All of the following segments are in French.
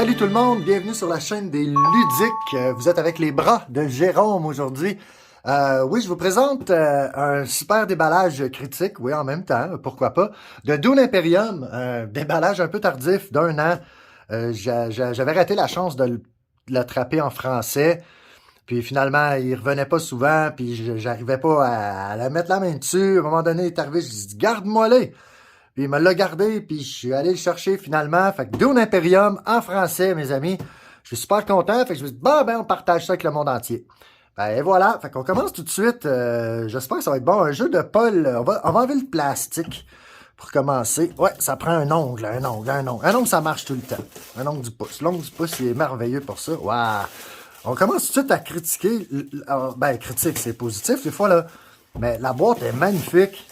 Salut tout le monde, bienvenue sur la chaîne des Ludiques. Vous êtes avec les bras de Jérôme aujourd'hui. Oui, je vous présente un super déballage critique, oui, en même temps, pourquoi pas, de Dune Imperium, un déballage un peu tardif d'1 an. J'avais raté la chance de l'attraper en français, puis finalement, il revenait pas souvent, puis j'arrivais pas à la mettre la main dessus. À un moment donné, il est arrivé, je dis « Garde-moi-les ». Puis il me l'a gardé, puis je suis allé le chercher finalement. Fait que Dune Imperium en français, mes amis. Je suis super content. Fait que je me suis dit, ben, on partage ça avec le monde entier. Ben, et voilà. Fait qu'on commence tout de suite. J'espère que ça va être bon. Un jeu de Paul. On va enlever le plastique pour commencer. Ouais, ça prend un ongle. Un ongle, ça marche tout le temps. Un ongle du pouce. L'ongle du pouce, il est merveilleux pour ça. Waouh! On commence tout de suite à critiquer. Ben, critique, c'est positif des fois, là. Mais la boîte est magnifique.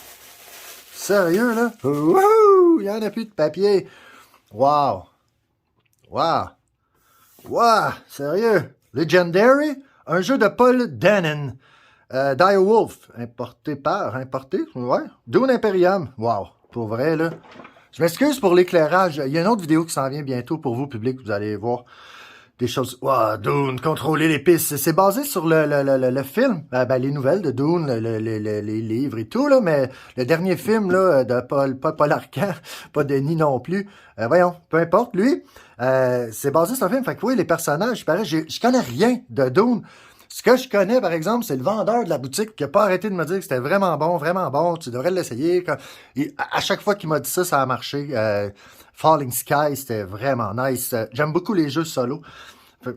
Sérieux, là? Wouhou! Il n'y en a plus de papier. Wow! Wow! Wow! Sérieux? Legendary? Un jeu de Paul Dennen. Direwolf. Importé? Ouais. Dune Imperium. Wow! Pour vrai, là. Je m'excuse pour l'éclairage. Il y a une autre vidéo qui s'en vient bientôt pour vous, public. Vous allez voir des choses. Wow, Dune, contrôler les pistes. C'est basé sur le film, les nouvelles de Dune, les livres et tout, là, mais le dernier film là, de Paul Arcand, pas Denis non plus. Voyons, peu importe, lui. C'est basé sur un film. Fait que oui, les personnages, pareil, je connais rien de Dune. Ce que je connais, par exemple, c'est le vendeur de la boutique qui n'a pas arrêté de me dire que c'était vraiment bon, tu devrais l'essayer. À chaque fois qu'il m'a dit ça, ça a marché. Falling Sky, c'était vraiment nice. J'aime beaucoup les jeux solo.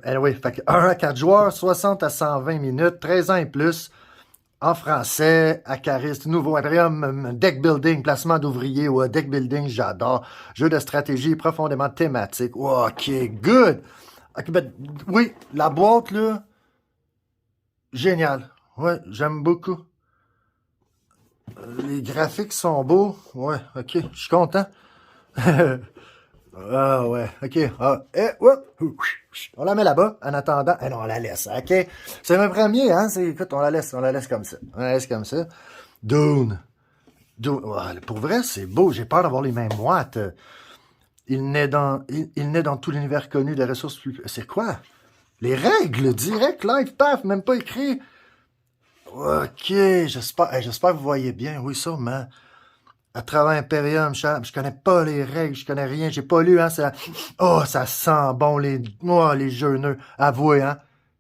Anyway, fait que 1 à 4 joueurs, 60 à 120 minutes, 13 ans et plus, en français, Acariste, nouveau Imperium, deck building, placement d'ouvriers, ouais, deck building, j'adore. Jeu de stratégie profondément thématique. Ok, good. Ok, ben, oui, la boîte, là, génial. Ouais, j'aime beaucoup. Les graphiques sont beaux. Ouais, ok, je suis content. Ah ouais, ok. On la met là-bas en attendant. Eh non, on la laisse, ok? C'est un premier, hein? Écoute, on la laisse comme ça. On la laisse comme ça. Dune. Ouais, pour vrai, c'est beau. J'ai peur d'avoir les mêmes moites. Il naît dans tout l'univers connu des ressources plus... C'est quoi? Les règles, direct, live, paf, même pas écrit. Ok, j'espère que vous voyez bien. Oui, sûrement. À travers Imperium, je connais pas les règles, je connais rien, j'ai pas lu, hein, ça sent bon, les jeux nœuds. Avouez, hein,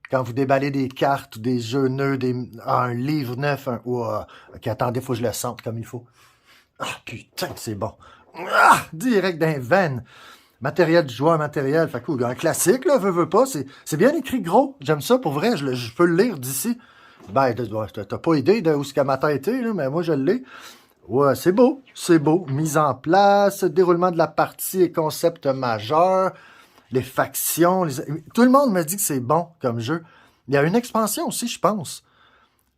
quand vous déballez des cartes ou des jeux nœuds, un livre neuf, ok, attendez, faut que je le sente comme il faut. Ah, putain, c'est bon. Ah, direct d'un veine. Matériel du joueur, fait cool. Un classique, là, veux pas, c'est bien écrit gros. J'aime ça, pour vrai, je peux le lire d'ici. Ben, t'as pas idée de où ce qu'a ma tête est, là, mais moi, je l'ai. Ouais, c'est beau. Mise en place, déroulement de la partie et concept majeur, les factions. Tout le monde me dit que c'est bon comme jeu. Il y a une expansion aussi, je pense.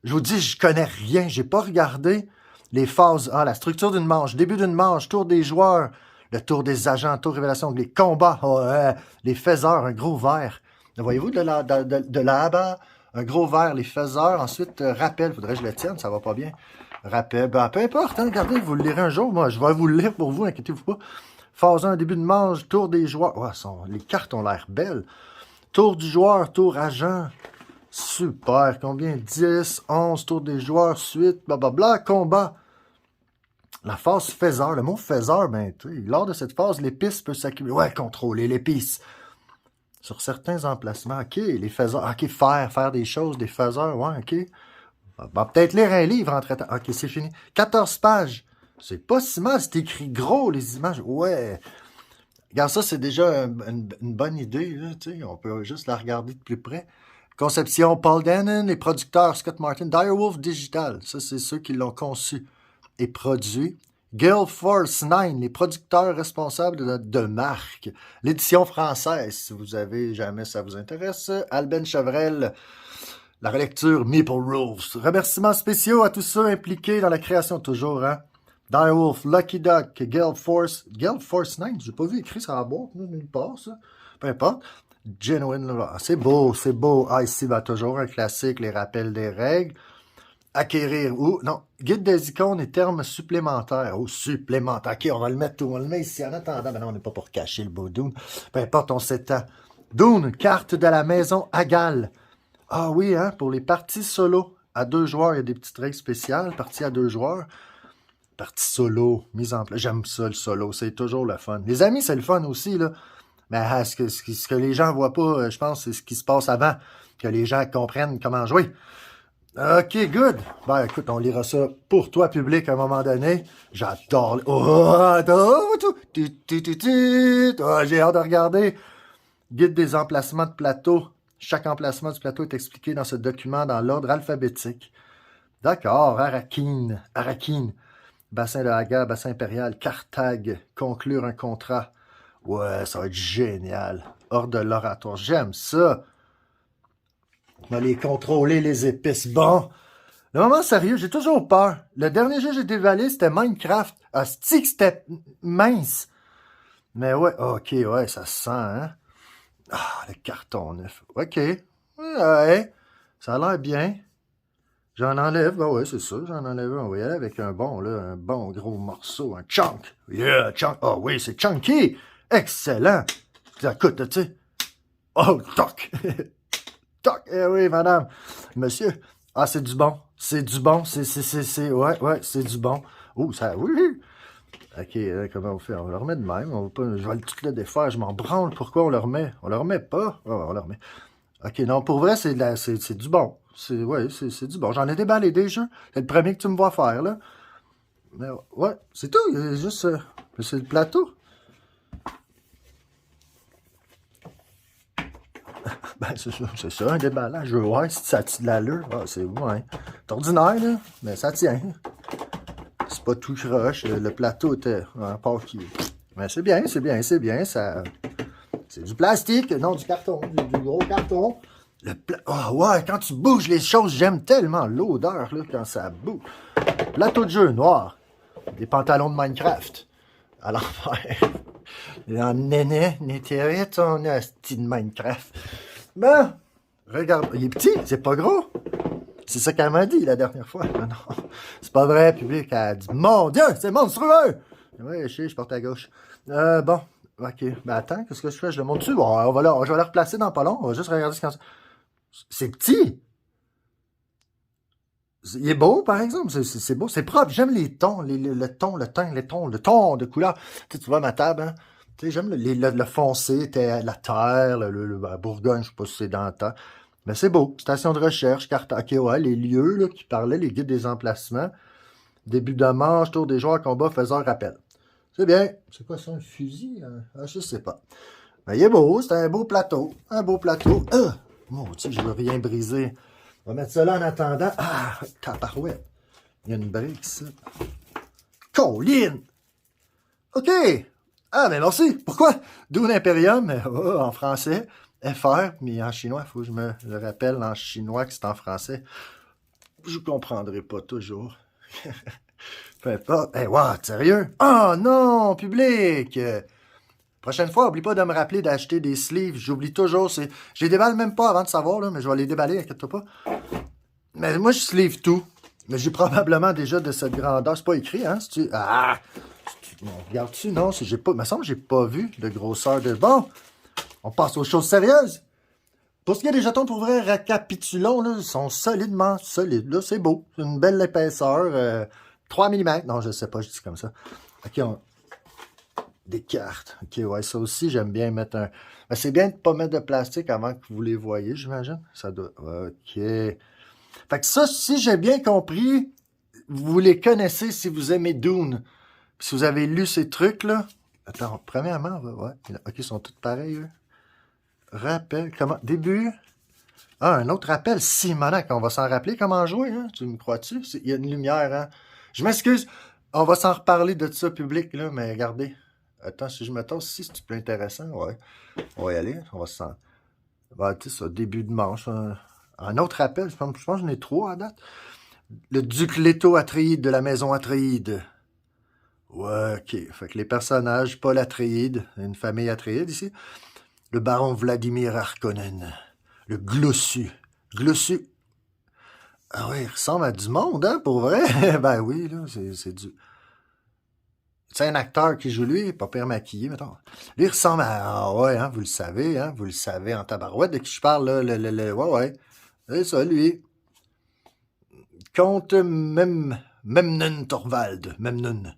Je vous dis, je connais rien. J'ai pas regardé les phases. Ah, la structure d'une manche, début d'une manche, tour des joueurs, le tour des agents, tour révélation, les combats, les faiseurs, un gros verre. Voyez-vous de là-bas, un gros verre, les faiseurs. Ensuite, rappel. Faudrait que je le tienne, ça va pas bien. Rappel, ben, peu importe, hein, regardez, vous le lirez un jour, moi, je vais vous le lire pour vous, inquiétez-vous pas. Phase 1, début de manche, tour des joueurs. Ouais, les cartes ont l'air belles. Tour du joueur, tour agent. Super, combien? 10, 11, tour des joueurs, suite, blablabla, combat. La phase faiseur, le mot faiseur, ben, lors de cette phase, l'épice peut s'accumuler. Ouais, contrôler l'épice. Sur certains emplacements, ok, les faiseurs, ok, faire des choses, des faiseurs, ouais, ok. Bah, peut-être lire un livre entre-temps. Ok, c'est fini. 14 pages. C'est pas si mal, c'est écrit gros, les images. Ouais. Regarde, ça, c'est déjà une bonne idée. Là, on peut juste la regarder de plus près. Conception, Paul Dennen, les producteurs, Scott Martin, Direwolf Digital. Ça, c'est ceux qui l'ont conçu et produit. Gale Force 9, les producteurs responsables de marque. L'édition française, si vous avez jamais ça vous intéresse. Alben Chevrel, la relecture Maple Rules. Remerciements spéciaux à tous ceux impliqués dans la création, toujours, hein. Direwolf, Lucky Duck, Gale Force 9, j'ai pas vu écrit sur la boîte, nulle part, ça. Peu importe. Genuine, c'est beau. Ah, ici, toujours un classique, les rappels des règles. Acquérir. Ou, non. Guide des icônes et termes supplémentaires. Oh, supplémentaires. OK, on le met ici. En attendant, ben non, on n'est pas pour cacher le beau Dune. Peu importe, on s'étend. Dune, carte de la maison Agal. Ah oui, hein, pour les parties solo. À 2 joueurs, il y a des petites règles spéciales. Partie à 2 joueurs. Partie solo, mise en place. J'aime ça, le solo. C'est toujours le fun. Les amis, c'est le fun aussi, là. Mais ce que les gens voient pas, je pense, c'est ce qui se passe avant. Que les gens comprennent comment jouer. OK, good. Ben, écoute, on lira ça pour toi, public, à un moment donné. J'adore... tout. Oh, j'ai hâte de regarder. Guide des emplacements de plateau. Chaque emplacement du plateau est expliqué dans ce document dans l'ordre alphabétique. D'accord, Arakin. Bassin de Haga, bassin impérial, Carthage, conclure un contrat. Ouais, ça va être génial. Hors de l'oratoire, j'aime ça. On va les contrôler, les épices. Bon, le moment sérieux, j'ai toujours peur. Le dernier jeu que j'ai dévalé, c'était Minecraft. Ah, c'était mince. Mais ouais, OK, ouais, ça se sent, hein. Ah, le carton neuf. OK. Ouais, ça a l'air bien. J'en enlève, ben ouais, c'est ça, j'en enlève un, oui, avec un bon gros morceau, un chunk. Yeah, chunk. Oh oui, c'est chunky. Excellent. Écoute, tu sais. Oh, toc. Toc. Eh oui, madame. Monsieur. Ah, c'est du bon. C'est du bon. Ouais, c'est du bon. Oh, ça, oui. OK, comment on fait? On le remet de même. On va pas, je vais tout le défaire. Je m'en branle. Pourquoi on le remet? On le remet pas? Oh, on le remet. OK, non, pour vrai, c'est du bon. C'est du bon. J'en ai déballé des jeux. C'est le premier que tu me vois faire, là. Mais ouais, c'est tout. Il y a juste... c'est le plateau. Ben, c'est ça, un déballage. Ouais, si ça tient de l'allure. Ah, c'est ordinaire, là, mais ça tient. C'est pas tout croche. Le plateau était un papier. Mais c'est bien. Ça... C'est du plastique, non du carton. Du gros carton. Ouais, quand tu bouges les choses, j'aime tellement l'odeur, là, quand ça bouge. Plateau de jeu noir. Des pantalons de Minecraft. À l'envers. En néné, n'était ton asti de Minecraft. Ben, regarde, il est petit, c'est pas gros. C'est ça qu'elle m'a dit la dernière fois. Non, non, c'est pas vrai, public. Elle a dit, mon Dieu, c'est monstrueux! Oui, je porte à gauche. Bon, ok. Ben attends, qu'est-ce que je fais? Je le monte dessus? Bon, je vais le replacer dans pas long. On va juste regarder ce qu'on... C'est petit! Il est beau, par exemple. C'est beau, c'est propre. J'aime les tons, le ton de couleur. Tu vois ma table, hein? Tu sais, j'aime le foncé, la terre, la Bourgogne, je sais pas si c'est dans la terre. Mais c'est beau. Station de recherche, carte, OK, ouais, les lieux là, qui parlaient, les guides des emplacements. Début de manche, tour des joueurs, combat, faiseur, rappel. C'est bien. C'est quoi ça, un fusil? Ah, je sais pas. Mais il est beau, c'est un beau plateau. Un beau plateau. Mon Dieu, je veux rien briser. On va mettre ça là en attendant. Ah, tabarouette. Il y a une brique, ça. Colline! OK. Ah, mais merci. Pourquoi? Dune Imperium, en français. FR, mais en chinois, il faut que je me le rappelle en chinois que c'est en français. Je comprendrai pas toujours. Peu importe. Hey, what, sérieux? Oh non, public! Prochaine fois, oublie pas de me rappeler d'acheter des sleeves. J'oublie toujours. Je les déballe même pas avant de savoir, là, mais je vais les déballer, inquiète-toi pas. Mais moi, je sleeve tout. Mais j'ai probablement déjà de cette grandeur. C'est pas écrit, hein? Regarde-tu? Non, j'ai pas. Il me semble que j'ai pas vu de grosseur de. Bon, on passe aux choses sérieuses. Pour ce qui est des jetons, pour vrai, récapitulons, là, ils sont solidement solides. Là, c'est beau. C'est une belle épaisseur. 3 mm. Non, je sais pas, je dis comme ça. OK, des cartes. OK, ouais, ça aussi, j'aime bien mettre un... Mais c'est bien de ne pas mettre de plastique avant que vous les voyez, j'imagine. Ça doit... OK. Fait que ça, si j'ai bien compris, vous les connaissez si vous aimez Dune. Puis si vous avez lu ces trucs-là... Attends, premièrement, ouais. OK, ils sont tous pareils, eux. Rappel, comment... Début... Ah, un autre rappel, Simonac. On va s'en rappeler comment jouer, hein? Tu me crois-tu? Il y a une lumière, hein? Je m'excuse. On va s'en reparler de ça, public, là, mais regardez. Attends, si je me tasse ici, c'est plus intéressant, ouais. On va y aller, on va se sentir. Bah, tu sais, ça, début de manche. Un autre rappel, je pense que j'en ai 3 à date. Le duc Leto Atréide de la maison Atréide. Ouais, OK. Fait que les personnages, Paul Atréide, une famille Atréide ici. Le baron Vladimir Harkonnen. Le Glossu. Glossu. Ah oui, il ressemble à du monde, hein, pour vrai? Ben oui, là, c'est du... C'est un acteur qui joue lui, pas pire maquillé, mettons. Lui, il ressemble à... Ah ouais, hein, vous le savez en tabarouette de qui je parle, là, ouais, ouais. C'est ça, lui. Comte Memnon Torvald, Memnon.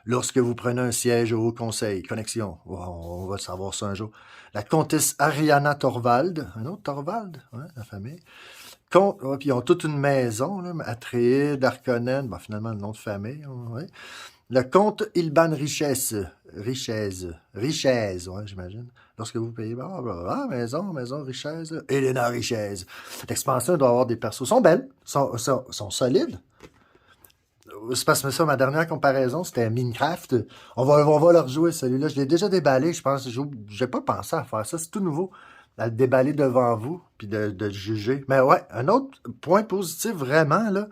Lorsque vous prenez un siège au Haut Conseil, connexion, on va savoir ça un jour. La comtesse Ariana Torvald, un autre Torvald, ouais, la famille. Ouais, puis ils ont toute une maison, là, Atréide, Harkonnen, ben, finalement le nom de famille, ouais. Le comte Ilban Richez, ouais, j'imagine. Lorsque vous payez, maison, Richez, Elena Richez. L'expansion doit avoir des persos. Sont belles, sont solides. C'est parce que ça, ma dernière comparaison, c'était Minecraft. On va leur jouer celui-là. Je l'ai déjà déballé, je pense. J'ai pas pensé à faire ça. C'est tout nouveau. À le déballer devant vous, puis de le juger. Mais ouais, un autre point positif, vraiment, là,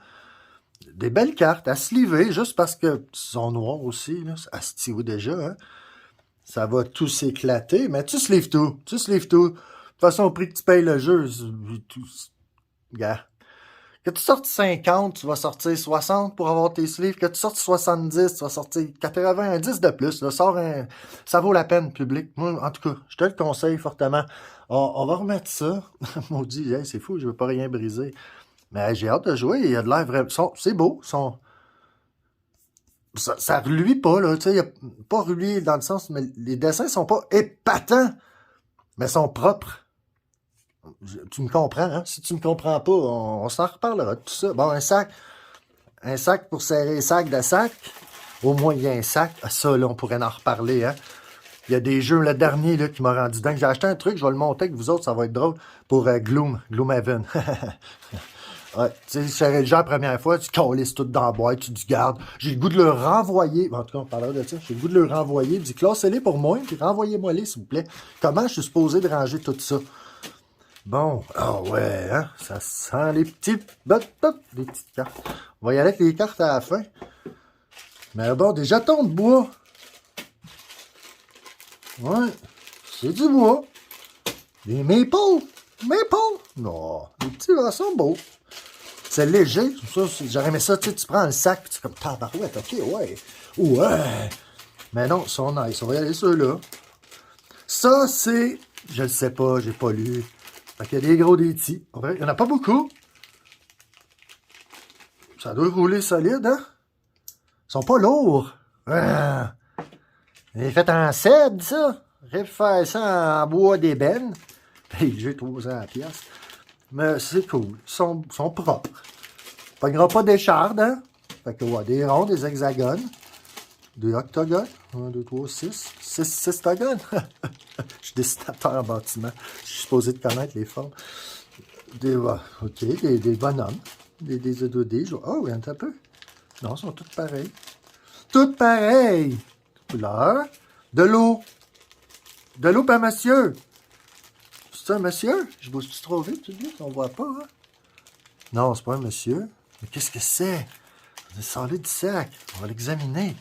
des belles cartes à sliver, juste parce que sont noirs aussi, là, à stiver déjà, hein. Ça va tout s'éclater, mais tu slives tout. Tu slives tout. De toute façon, au prix que tu payes le jeu, gars. Que tu sortes 50, tu vas sortir 60 pour avoir tes sleeves. Que tu sortes 70, tu vas sortir 90 de plus. Là, ça vaut la peine, public. Moi, en tout cas, je te le conseille fortement. On va remettre ça. Maudit, hey, c'est fou, je veux pas rien briser. Mais j'ai hâte de jouer. Il y a de l'air vraiment... C'est beau. Ça reluit pas, là. Tu sais, il y a pas reluit dans le sens... Mais les dessins sont pas épatants, mais sont propres. Tu me comprends, hein? Si tu me comprends pas, on s'en reparlera de tout ça. Bon, un sac pour serrer les sacs de sac. Au moins, il y a un sac. Ah, ça, là, on pourrait en reparler, hein? Il y a des jeux, le dernier, là, qui m'a rendu dingue. J'ai acheté un truc, je vais le monter avec vous autres, ça va être drôle, pour Gloomhaven. Ouais, tu sais, serrer le jeu la première fois, tu calisses tout dans la boîte, tu dis garde. J'ai le goût de le renvoyer. En tout cas, on parlera de ça. J'ai le goût de le renvoyer. Dis, classez-les pour moi, puis renvoyez-moi-les, s'il vous plaît. Comment je suis supposé de ranger tout ça? Bon, ah ouais, hein, ça sent les petites cartes. On va y aller avec les cartes à la fin. Mais bon, des jetons de bois. Ouais, c'est du bois. Des maple. Non, les petits sont beaux. C'est léger, tout ça. J'aurais aimé ça, tu prends le sac, puis tu es comme tabarouette, ok, ouais. Ouais. Mais non, ils sont nice. On va y aller ceux-là. Ça, c'est... Je le sais pas, j'ai pas lu. Fait qu'il y a des gros, des petits. Il n'y en a pas beaucoup. Ça doit rouler solide, hein? Ils sont pas lourds. Ah. Il est fait en cèdre, ça. Refaire ça en bois d'ébène. Le jeu est 300 piastres. Mais c'est cool. Ils sont propres. Pas pas d'écharde, hein? Fait que, ouais, des ronds, des hexagones. Des octogones. 1, 2, 3, 6. 6 octogones. Je suis dessinateur en bâtiment. Je suis supposé de connaître les formes. OK, des bonhommes. Des 2D. Oh, il y en a un peu. Non, ils sont tous pareils. Toutes pareilles. Couleur. De l'eau. De l'eau, pas monsieur. C'est un monsieur? Je bouge-tu trop vite, tu dis? On voit pas, hein? Non, c'est pas un monsieur. Mais qu'est-ce que c'est? C'est solide du sac. On va l'examiner.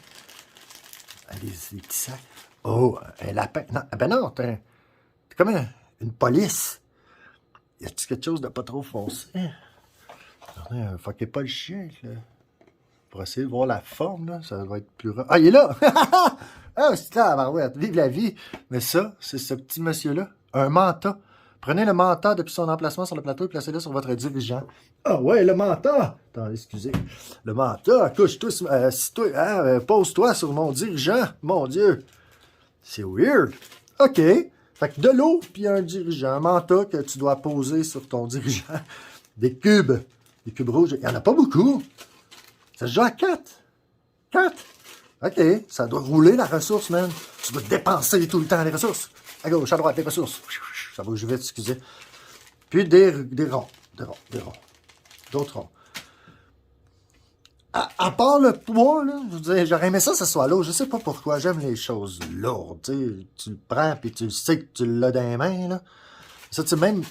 Les petits sacs. Oh, un lapin. Non, ben non, t'es comme une police. Y a-t-il quelque chose de pas trop foncé? Fuckez pas le chien, là. Pour essayer de voir la forme, là, ça va être plus rare. Ah, il est là! Ah, c'est là, barouette. Vive la vie! Mais ça, c'est ce petit monsieur-là. Un manta. Prenez le manta depuis son emplacement sur le plateau et placez-le sur votre dirigeant. Ah ouais, le manta! Attendez, excusez. Le manta, couche-toi, pose-toi sur mon dirigeant. Mon Dieu! C'est weird. OK. Fait que de l'eau, puis un dirigeant. Un manta que tu dois poser sur ton dirigeant. Des cubes. Des cubes rouges. Il n'y en a pas beaucoup. Ça se joue à 4. 4. OK. Ça doit rouler, la ressource, man. Tu dois dépenser tout le temps les ressources. À gauche, à droite, les ressources. Ça bouge vite, excusez. Puis des ronds. D'autres ronds. À part le poids, là, je veux dire, j'aurais aimé ça soit lourd. Je sais pas pourquoi. J'aime les choses lourdes. Tu le prends, puis tu sais que tu l'as dans les mains, là. Ça, tu sais, même,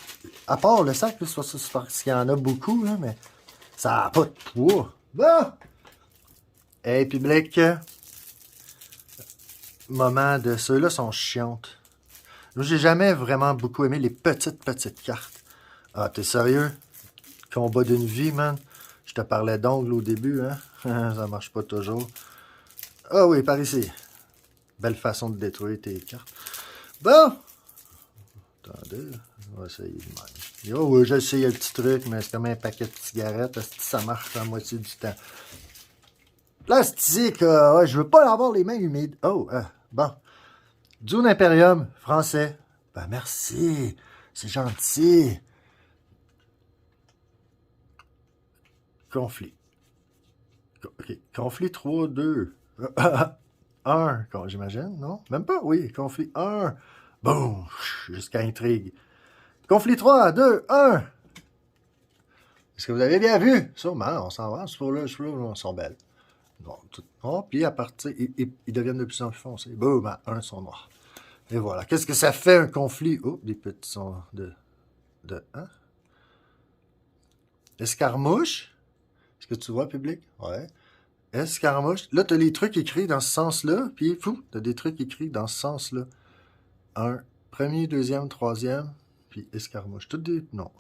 à part le sac, là, c'est parce qu'il y en a beaucoup, là, mais ça n'a pas de poids. Bon! Hey, public, moment de ceux-là sont chiantes. Moi, j'ai jamais vraiment beaucoup aimé les petites cartes. Ah, t'es sérieux? Combat d'une vie, man. te parlais d'ongles au début, hein? Ça marche pas toujours. Ah oui, par ici. Belle façon de détruire tes cartes. Bon! Attendez, on va essayer de même. Oh oui, j'ai essayé le petit truc, mais c'est comme un paquet de cigarettes. Ça marche la moitié du temps. Plastique, ouais, je veux pas avoir les mains humides. Oh, bon. Dune Imperium, français. Ben merci, c'est gentil. Conflit. OK. Conflit 3, 2. 1, j'imagine, non? Même pas, oui. Conflit 1. Boum! Jusqu'à intrigue. Conflit 3, 2, 1. Est-ce que vous avez bien vu? Sûrement, on s'en va. Ce là ils sont belles. Bon, oh, puis à partir, ils deviennent de plus en plus foncés. Boum, à 1 sont noirs. Et voilà. Qu'est-ce que ça fait un conflit? Oh, des petits sons hein? Escarmouche? Est-ce que tu vois, public? Ouais. Escarmouche. Là, tu as les trucs écrits dans ce sens-là, puis fou, tu as des trucs écrits dans ce sens-là. Un, premier, deuxième, troisième, puis escarmouche. Toutes des noms.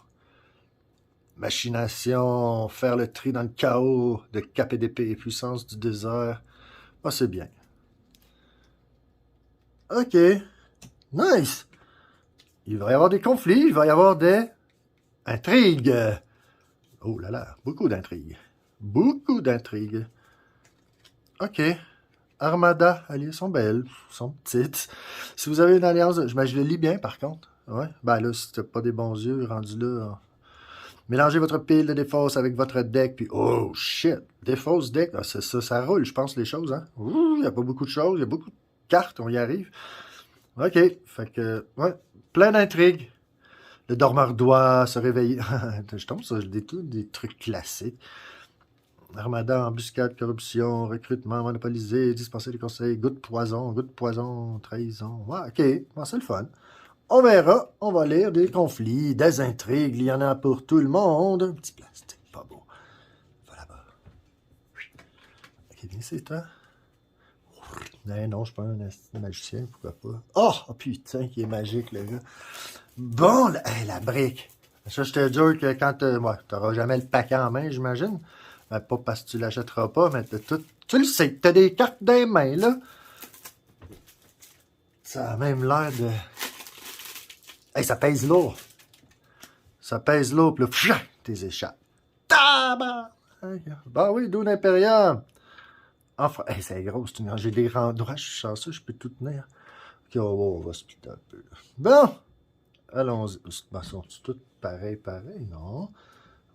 Machination, faire le tri dans le chaos, de cap et d'épée, puissance du désert. Ah, c'est bien. OK. Nice. Il va y avoir des conflits, il va y avoir des intrigues. Oh là là, beaucoup d'intrigues. Beaucoup d'intrigues. OK. Armada, alliées sont belles, sont petites. Si vous avez une alliance, je le lis bien par contre. Ouais. Ben là, si t'as pas des bons yeux, rendu là. Mélangez votre pile de défausse avec votre deck, puis oh shit, défausse deck, c'est ça, ça roule, je pense, les choses, hein. Ouh, il n'y a pas beaucoup de choses, il y a beaucoup de cartes, on y arrive. OK, fait que, ouais, plein d'intrigues. Le dormeur doit se réveiller. Je tombe sur des trucs classiques. Armada, embuscade, corruption, recrutement, monopolisé, dispenser des conseils, goutte de poison, trahison. Ouais, OK, bon, c'est le fun. On verra, on va lire des conflits, des intrigues, il y en a pour tout le monde. Un petit plastique, pas beau. Va là-bas. OK, viens ici, toi. Non, je suis pas un magicien, pourquoi pas. Oh, putain, qui est magique, le gars. Bon, la brique. Ça, je te jure que quand tu n'auras jamais le paquet en main, j'imagine. Ben, pas parce que tu l'achèteras pas, mais tout. Tu le sais, tu as des cartes dans les mains, là. Ça a même l'air de... Hey, ça pèse lourd. Ça pèse lourd, puis là, tes échappes. Tabac! Ben oui, Dune Imperium. Enfin, hey, c'est gros, j'ai des endroits, je suis chanceux, je peux tout tenir. Ok, on va se splitter un peu. Là. Bon, allons-y. Ben, sont-ils tous pareil, non?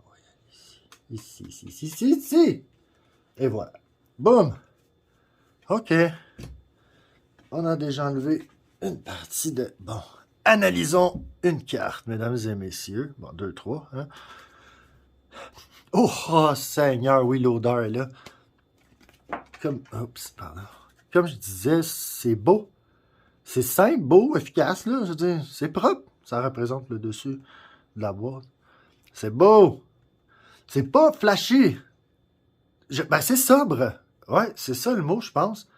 On va y aller ici. Et voilà. Boum! OK. On a déjà enlevé une partie de... Bon, analysons une carte, mesdames et messieurs. Bon, 2, 3. Hein? Oh, Seigneur, oui, l'odeur est là. Comme je disais, c'est beau. C'est simple, beau, efficace, là. Je veux dire, c'est propre. Ça représente le dessus de la boîte. C'est beau. C'est pas flashy. Ben, c'est sobre. Ouais, c'est ça le mot, je pense.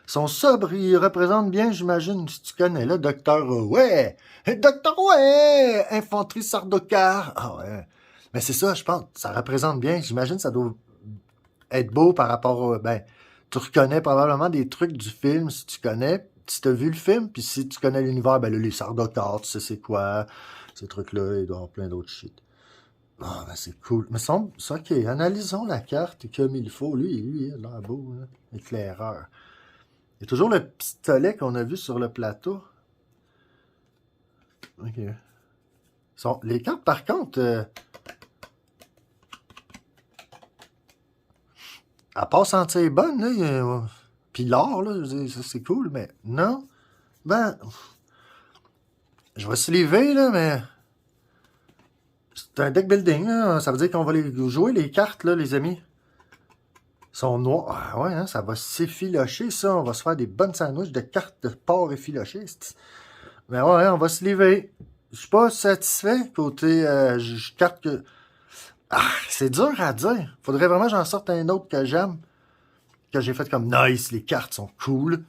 Ils sont sobres, ils représentent bien, j'imagine, si tu connais, là, Docteur Ouais! Docteur Ouais! Infanterie Sardaukar! Ah ouais. Mais c'est ça, je pense. Ça représente bien. J'imagine ça doit être beau par rapport au... Ben, tu reconnais probablement des trucs du film, si tu connais, si tu as vu le film, puis si tu connais l'univers, ben là, les Sardaukar, tu sais c'est quoi, ces trucs-là, il doit y avoir plein d'autres shit. Ah, ben c'est cool. Mais ça, OK, analysons la carte comme il faut. Lui, il a l'air beau, hein? Éclaireur. Il y a toujours le pistolet qu'on a vu sur le plateau. OK. Les cartes, par contre, à part sentir bonne, là, puis l'or, là, c'est cool, mais non. Ben, je vais se lever, là, mais c'est un deck building, là. Ça veut dire qu'on va jouer les cartes, là, les amis. Ils sont noirs. Ah ouais, hein, ça va s'effilocher, ça. On va se faire des bonnes sandwiches de cartes de porc effilochées. Mais ouais, on va se lever. Je suis pas satisfait côté je carte que... Ah, c'est dur à dire. Faudrait vraiment que j'en sorte un autre que j'aime. Que j'ai fait comme nice, les cartes sont cool.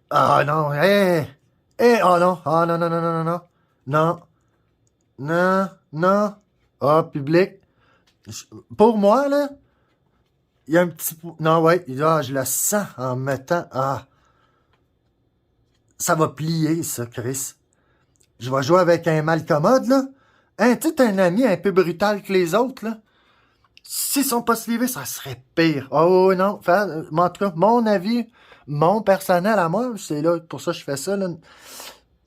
Ah non, oh non, ah non, non, non, non, non, non, non, non, ah, public, Pour moi, là, il y a un petit... Non, ouais, je le sens en mettant... Ah, ça va plier, ça, Chris. Je vais jouer avec un mal commode, là. Hein, tu sais, t'as un ami un peu brutal que les autres, là. S'ils sont pas slivés, ça serait pire. Oh non, en tout cas, mon avis, mon personnel à moi, c'est là, pour ça que je fais ça, là.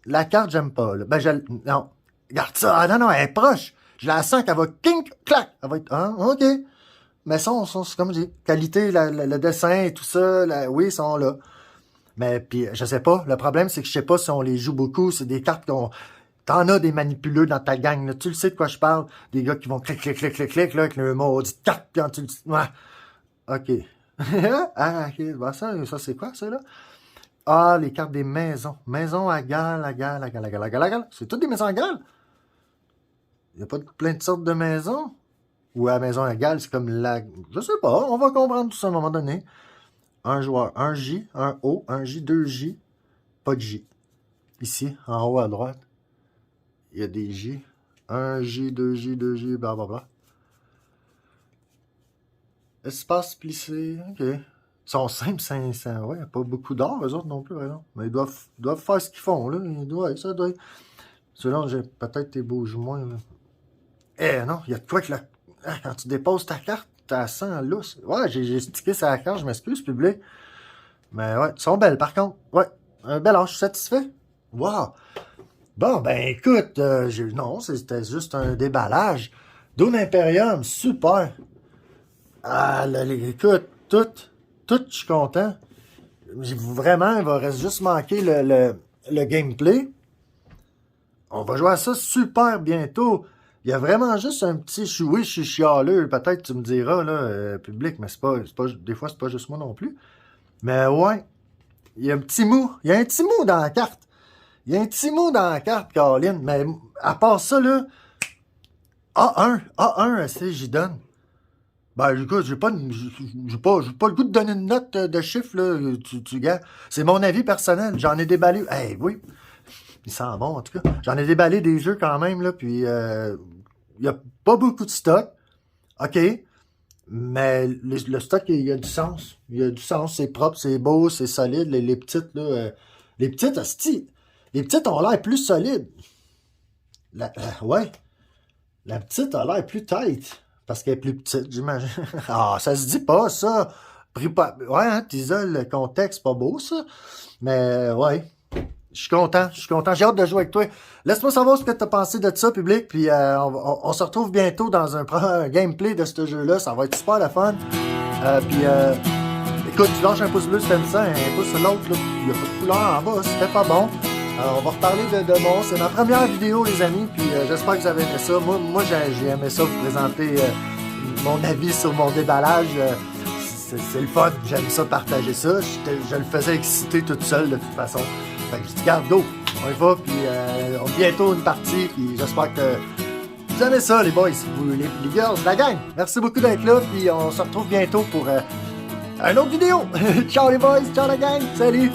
La carte, j'aime pas, là. Non. Regarde ça. Ah non, non, elle est proche. Je la sens qu'elle va kink, clac. Elle va être, ah, ok. Mais ça, c'est comme je dis, qualité, le dessin et tout ça, oui, ils sont là. Mais puis, je sais pas. Le problème, c'est que je sais pas si on les joue beaucoup. C'est des cartes qu'on... T'en as des manipuleux dans ta gang, là. Tu le sais de quoi je parle. Des gars qui vont clic, clic, clic, clic, clic, là, avec le maudit carte, puis tu le... Ouais. OK. Ah, OK. Bah, ça c'est quoi, ça, là? Ah, les cartes des maisons. Maison à Galles, à Galles, à Galles, à Galles, à Galles, à Galles. C'est toutes des maisons à Galles. Il n'y a pas plein de sortes de maisons? Ou à maison à Galles, c'est comme la... Je sais pas, on va comprendre tout ça à un moment donné. Un joueur, un J, un O, un J, deux J, pas de J. Ici, en haut à droite, il y a des J. Un J, deux J, deux J, blablabla. Espace plissé, ok. Ils sont simples, ouais, pas beaucoup d'or, eux autres non plus, par exemple. Mais ils doivent faire ce qu'ils font, là. Ça doit être... Selon, j'ai peut-être tes bouges moins, là. Eh non, il y a de quoi que quand tu déposes ta carte, t'as 100 lousse. Ouais, j'ai stické sa carte, je m'excuse, public. Mais ouais, ils sont belles, par contre. Ouais, un bel âge, je suis satisfait. Wow! Bon, ben écoute, non, c'était juste un déballage. Dune Imperium, super! Ah, écoute, tout, je suis content. Vraiment, il va rester juste manquer le gameplay. On va jouer à ça super bientôt. Il y a vraiment juste un petit oui, je suis chialeux, peut-être tu me diras, là, public, mais des fois, c'est pas juste moi non plus. Mais ouais, il y a un petit mou. Il y a un petit mou dans la carte. Il y a un petit mot dans la carte, Caroline, mais à part ça, là, A1, j'y donne. Ben, écoute, j'ai pas le goût de donner une note de chiffre, là, tu gars. C'est mon avis personnel, j'en ai déballé, oui, il sent bon, en tout cas. J'en ai déballé des jeux quand même, là, puis il y a pas beaucoup de stock, ok, mais le stock, il y a du sens. Il y a du sens, c'est propre, c'est beau, c'est solide, les petites, là, les petites, hostie. Les petites ont l'air plus solides. Ouais. La petite a l'air plus tight. Parce qu'elle est plus petite, j'imagine. Ah, ça se dit pas, ça. Ouais, hein, t'isoles le contexte, pas beau, ça. Mais, ouais. Je suis content. J'ai hâte de jouer avec toi. Laisse-moi savoir ce que t'as pensé de ça, public. Puis, on se retrouve bientôt dans un gameplay de ce jeu-là. Ça va être super le fun. Écoute, tu lâches un pouce bleu si t'aimes ça, un pouce sur l'autre, il n'y a pas de couleur en bas, c'était pas bon. On va reparler de bon. C'est ma première vidéo, les amis, puis j'espère que vous avez aimé ça. Moi j'ai aimé ça, vous présenter mon avis sur mon déballage. C'est le fun, j'aime ça, partager ça. Je le faisais exciter toute seule, de toute façon. Fait que je dis, garde d'eau, on y va, puis bientôt une partie, puis j'espère que vous aimez ça, les boys, les girls, la gang. Merci beaucoup d'être là, puis on se retrouve bientôt pour une autre vidéo. Ciao les boys, ciao la gang, salut!